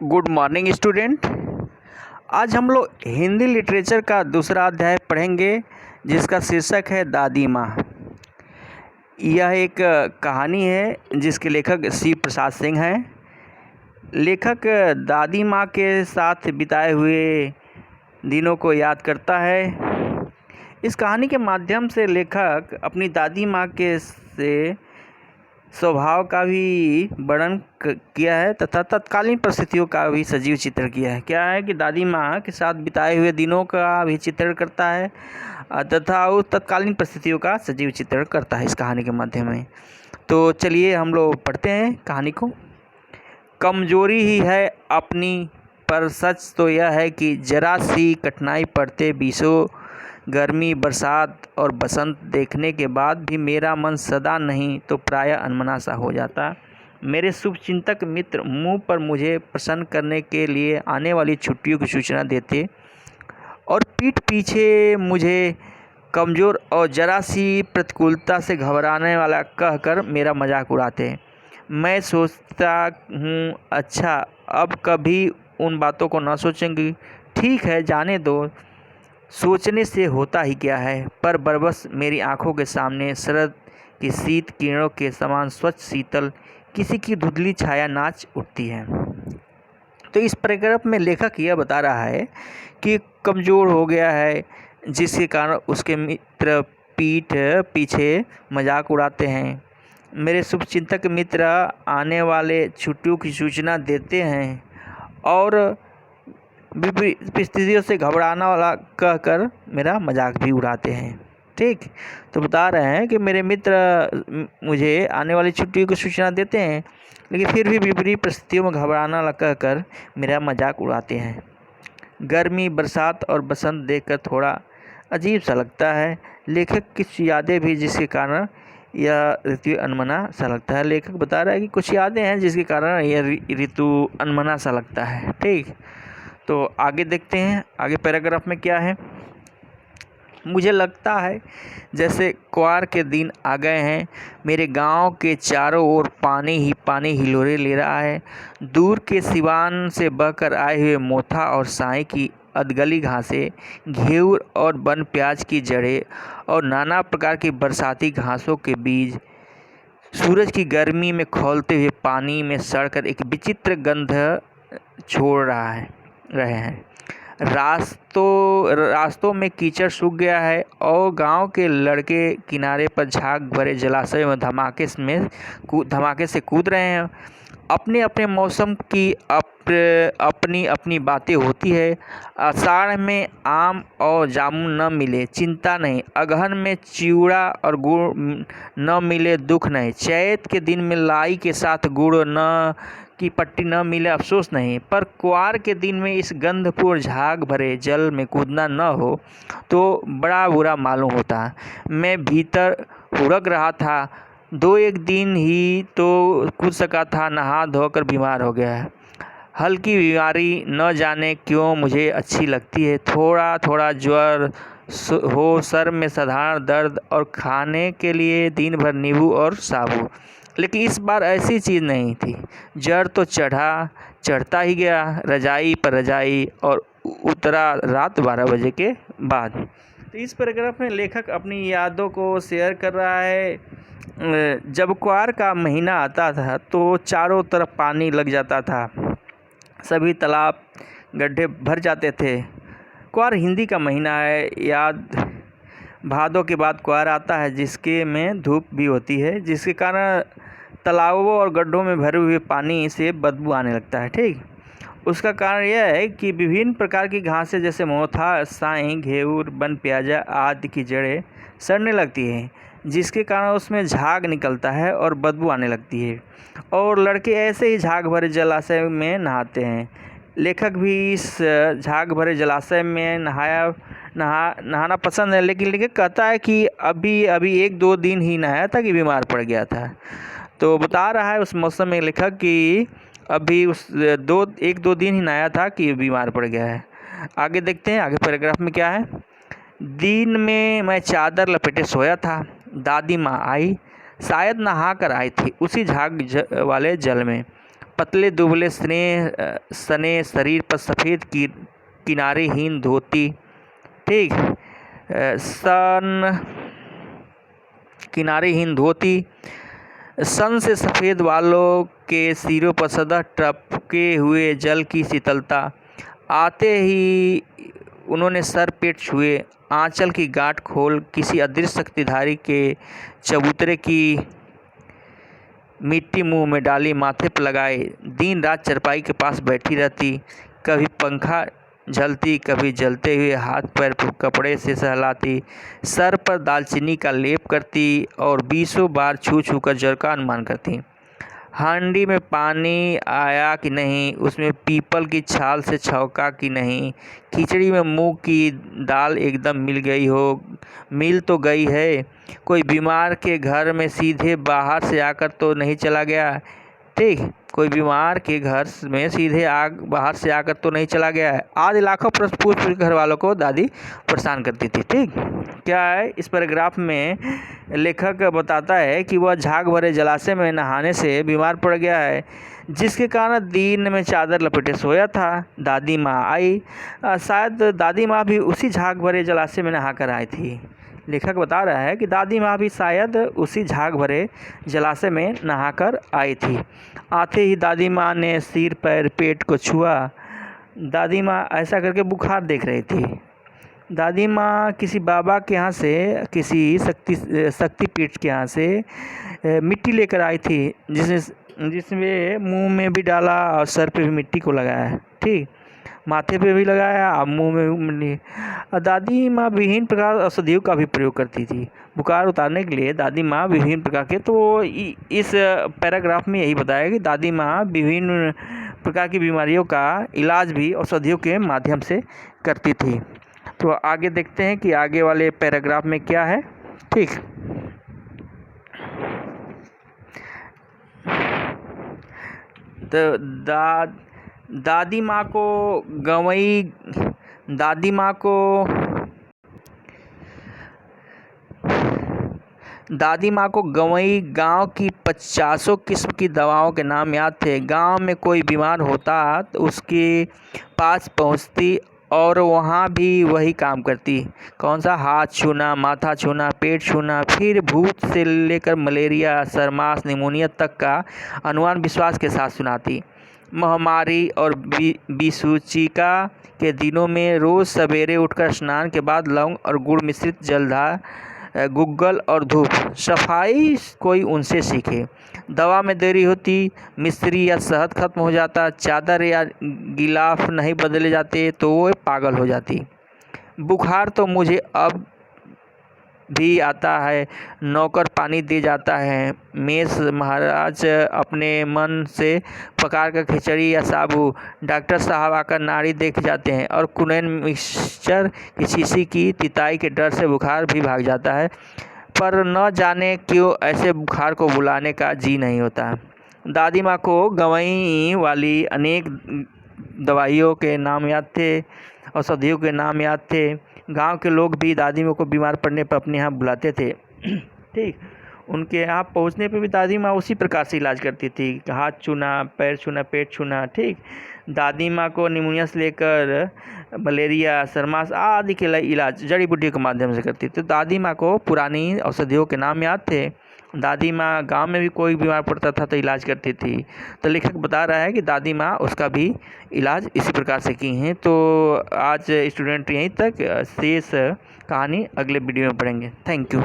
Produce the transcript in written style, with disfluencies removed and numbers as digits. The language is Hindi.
Good morning student. आज हम लोग हिंदी लिटरेचर का दूसरा अध्याय पढ़ेंगे जिसका शीर्षक है दादी माँ। यह एक कहानी है जिसके लेखक शिव प्रसाद सिंह हैं। लेखक दादी माँ के साथ बिताए हुए दिनों को याद करता है। इस कहानी के माध्यम से लेखक अपनी दादी माँ के से स्वभाव का भी वर्णन किया है तथा तत्कालीन परिस्थितियों का भी सजीव चित्रण किया है। क्या है कि दादी माँ के साथ बिताए हुए दिनों का भी चित्रण करता है तथा उस तत्कालीन परिस्थितियों का सजीव चित्रण करता है इस कहानी के माध्यम में। तो चलिए हम लोग पढ़ते हैं कहानी को। कमजोरी ही है अपनी, पर सच तो यह है कि जरा सी कठिनाई पड़ते बीसों गर्मी, बरसात और बसंत देखने के बाद भी मेरा मन सदा नहीं तो प्रायः अनमना सा हो जाता। मेरे शुभचिंतक मित्र मुंह पर मुझे प्रसन्न करने के लिए आने वाली छुट्टियों की सूचना देते और पीठ पीछे मुझे कमज़ोर और जरा सी प्रतिकूलता से घबराने वाला कहकर मेरा मजाक उड़ाते। मैं सोचता हूँ, अच्छा अब कभी उन बातों को न सोचेंगी। ठीक है, जाने दो, सोचने से होता ही क्या है। पर बरबस मेरी आंखों के सामने शरद की शीत किरणों के समान स्वच्छ शीतल किसी की धुंधली छाया नाच उठती है। तो इस पैराग्राफ में लेखक यह बता रहा है कि कमज़ोर हो गया है, जिसके कारण उसके मित्र पीठ पीछे मजाक उड़ाते हैं। मेरे शुभचिंतक मित्र आने वाले छुट्टियों की सूचना देते हैं और विपरीत परिस्थितियों से घबराना वाला कहकर मेरा मजाक भी उड़ाते हैं। ठीक, तो बता रहे हैं कि मेरे मित्र मुझे आने वाली छुट्टियों की सूचना देते हैं, लेकिन फिर भी विपरीत परिस्थितियों में घबराना वाला कहकर मेरा मजाक उड़ाते हैं। गर्मी, बरसात और बसंत देखकर थोड़ा अजीब सा लगता है। लेखक कुछ यादें भी जिसके कारण यह ऋतु अनमना सा लगता है। लेखक बता रहा है कि कुछ यादें हैं जिसके कारण यह ऋतु अनमना सा लगता है। ठीक, तो आगे देखते हैं आगे पैराग्राफ में क्या है। मुझे लगता है जैसे क्वार के दिन आ गए हैं। मेरे गांव के चारों ओर पानी ही पानी हिलोरे ले रहा है। दूर के सिवान से बहकर आए हुए मोथा और साई की अधगली घासें, घेवर और वन प्याज की जड़ें और नाना प्रकार की बरसाती घासों के बीज सूरज की गर्मी में खौलते हुए पानी में सड़कर एक विचित्र गंध छोड़ रहे हैं। रास्तों में कीचड़ सूख गया है और गांव के लड़के किनारे पर झाग भरे जलाशय में धमाके से कूद रहे हैं। अपने अपने मौसम की अपनी अपनी बातें होती है। आषाढ़ में आम और जामुन न मिले चिंता नहीं, अगहन में चिवड़ा और गुड़ न मिले दुख नहीं, चैत के दिन में लाई के साथ गुड़ न की पट्टी न मिले अफसोस नहीं। पर क्वार के दिन में इस गंधपूर्ण झाग भरे जल में कूदना न हो तो बड़ा बुरा मालूम होता। मैं भीतर हुड़क रहा था, 2-1 दिन ही तो कूद सका था, नहा धोकर बीमार हो गया है। हल्की बीमारी न जाने क्यों मुझे अच्छी लगती है। थोड़ा थोड़ा ज्वर हो, सर में साधारण दर्द और खाने के लिए दिन भर नींबू और साबु। लेकिन इस बार ऐसी चीज़ नहीं थी। जड़ तो चढ़ता ही गया, रजाई पर रजाई, और उतरा रात 12 बजे के बाद। तो इस पैराग्राफ में लेखक अपनी यादों को शेयर कर रहा है। जब क्वार का महीना आता था तो चारों तरफ पानी लग जाता था, सभी तालाब गड्ढे भर जाते थे। क्वार हिंदी का महीना है। भादों के बाद क्वार आता है जिसके में धूप भी होती है, जिसके कारण तालाबों और गड्ढों में भरे हुए पानी से बदबू आने लगता है। ठीक, उसका कारण यह है कि विभिन्न प्रकार की घासें जैसे मोथा, साई, घेवर, वन प्याजा आदि की जड़ें सड़ने लगती हैं, जिसके कारण उसमें झाग निकलता है और बदबू आने लगती है। और लड़के ऐसे ही झाग भरे जलाशय में नहाते हैं। लेखक भी इस झाग भरे जलाशय में नहाना पसंद है, लेकिन लेखक कहता है कि अभी 1-2 दिन ही नहाया था कि बीमार पड़ गया था। तो बता रहा है उस मौसम में लेखक कि अभी 1-2 दिन ही नहाया था कि बीमार पड़ गया है। आगे देखते हैं आगे पैराग्राफ में क्या है। दिन में मैं चादर लपेटे सोया था। दादी माँ आई, शायद नहा कर आई थी उसी झाग वाले जल में। पतले दुबले सने शरीर पर सफ़ेद किनारेहीन धोती, ठीक, किनारेहीन धोती, सन से सफ़ेद बालों के सिरों पर सदा टपके हुए जल की शीतलता। आते ही उन्होंने सर पेट छुए, आंचल की गांठ खोल किसी अदृश्य शक्तिधारी के चबूतरे की मिट्टी मुंह में डाली, माथे पर लगाए, दिन रात चरपाई के पास बैठी रहती, कभी पंखा झलती, कभी जलते हुए हाथ पैर कपड़े से सहलाती, सर पर दालचीनी का लेप करती और 20 बार छू छू कर जल का अनुमान करती। हांडी में पानी आया कि नहीं, उसमें पीपल की छाल से छौंका कि नहीं, खिचड़ी में मूंग की दाल एकदम मिल तो गई है, कोई बीमार के घर में सीधे बाहर से आकर तो नहीं चला गया, ठीक, कोई बीमार के घर में सीधे बाहर से आकर तो नहीं चला गया है। आज लाखों प्रश्न पूछ घर वालों को दादी परेशान करती थी, ठीक। क्या है इस पैराग्राफ में लेखक बताता है कि वह झाग भरे जलाशय में नहाने से बीमार पड़ गया है, जिसके कारण दिन में चादर लपेटे सोया था। दादी माँ आई, शायद दादी माँ भी उसी झाग भरे जलाशय में नहाकर आई थी। लेखक बता रहा है कि दादी माँ भी शायद उसी झाग भरे जलाशय में नहाकर आई थी। आते ही दादी माँ ने सिर पैर पेट को छुआ। दादी माँ ऐसा करके बुखार देख रही थी। दादी माँ किसी बाबा के यहाँ से, किसी शक्तिपीठ के यहाँ से मिट्टी लेकर आई थी, जिसमें मुंह में भी डाला और सर पे भी मिट्टी को लगाया, ठीक, माथे पे भी लगाया और मुंह में। दादी माँ विभिन्न प्रकार औषधियों का भी प्रयोग करती थी बुखार उतारने के लिए। दादी माँ विभिन्न प्रकार के, तो इस पैराग्राफ में यही बताया कि दादी माँ विभिन्न प्रकार की बीमारियों का इलाज भी औषधियों के माध्यम से करती थी। तो आगे देखते हैं कि आगे वाले पैराग्राफ में क्या है, ठीक। तो दादी माँ को गंवई गांव की 50 किस्म की दवाओं के नाम याद थे। गांव में कोई बीमार होता तो उसके पास पहुंचती और वहाँ भी वही काम करती। कौन सा? हाथ छूना, माथा छूना, पेट छूना, फिर भूत से लेकर मलेरिया, सरमास, निमोनिया तक का अनुमान विश्वास के साथ सुनाती। महामारी और विसूचिका के दिनों में रोज़ सवेरे उठकर स्नान के बाद लौंग और गुड़ मिश्रित जलधार, गुग्गल और धूप, सफाई कोई उनसे सीखे। दवा में देरी होती, मिश्री या शहद खत्म हो जाता, चादर या गिलाफ नहीं बदले जाते तो वो पागल हो जाती। बुखार तो मुझे अब भी आता है, नौकर पानी दे जाता है, मेष महाराज अपने मन से पका कर खिचड़ी या साबू, डॉक्टर साहब आकर नाड़ी देख जाते हैं और कुनैन मिक्सचर की शीशी की तिताई के डर से बुखार भी भाग जाता है। पर न जाने क्यों ऐसे बुखार को बुलाने का जी नहीं होता। दादी माँ को गंवई वाली अनेक दवाइयों के नाम याद थे, औषधियों के नाम याद थे। गांव के लोग भी दादी माँ को बीमार पड़ने पर अपने यहाँ बुलाते थे, ठीक। उनके यहाँ पहुँचने पर भी दादी माँ उसी प्रकार से इलाज करती थी, हाथ छूना, पैर छूना, पेट छूना, ठीक। दादी माँ को निमोनिया से लेकर मलेरिया, सरमास आदि के इलाज जड़ी बूटी के माध्यम से करती थी। तो दादी माँ को पुरानी औषधियों के नाम याद थे। दादी माँ गांव में भी कोई बीमार पड़ता था तो इलाज करती थी। तो लेखक बता रहा है कि दादी माँ उसका भी इलाज इसी प्रकार से की हैं। तो आज स्टूडेंट यहीं तक, शेष कहानी अगले वीडियो में पढ़ेंगे। Thank you.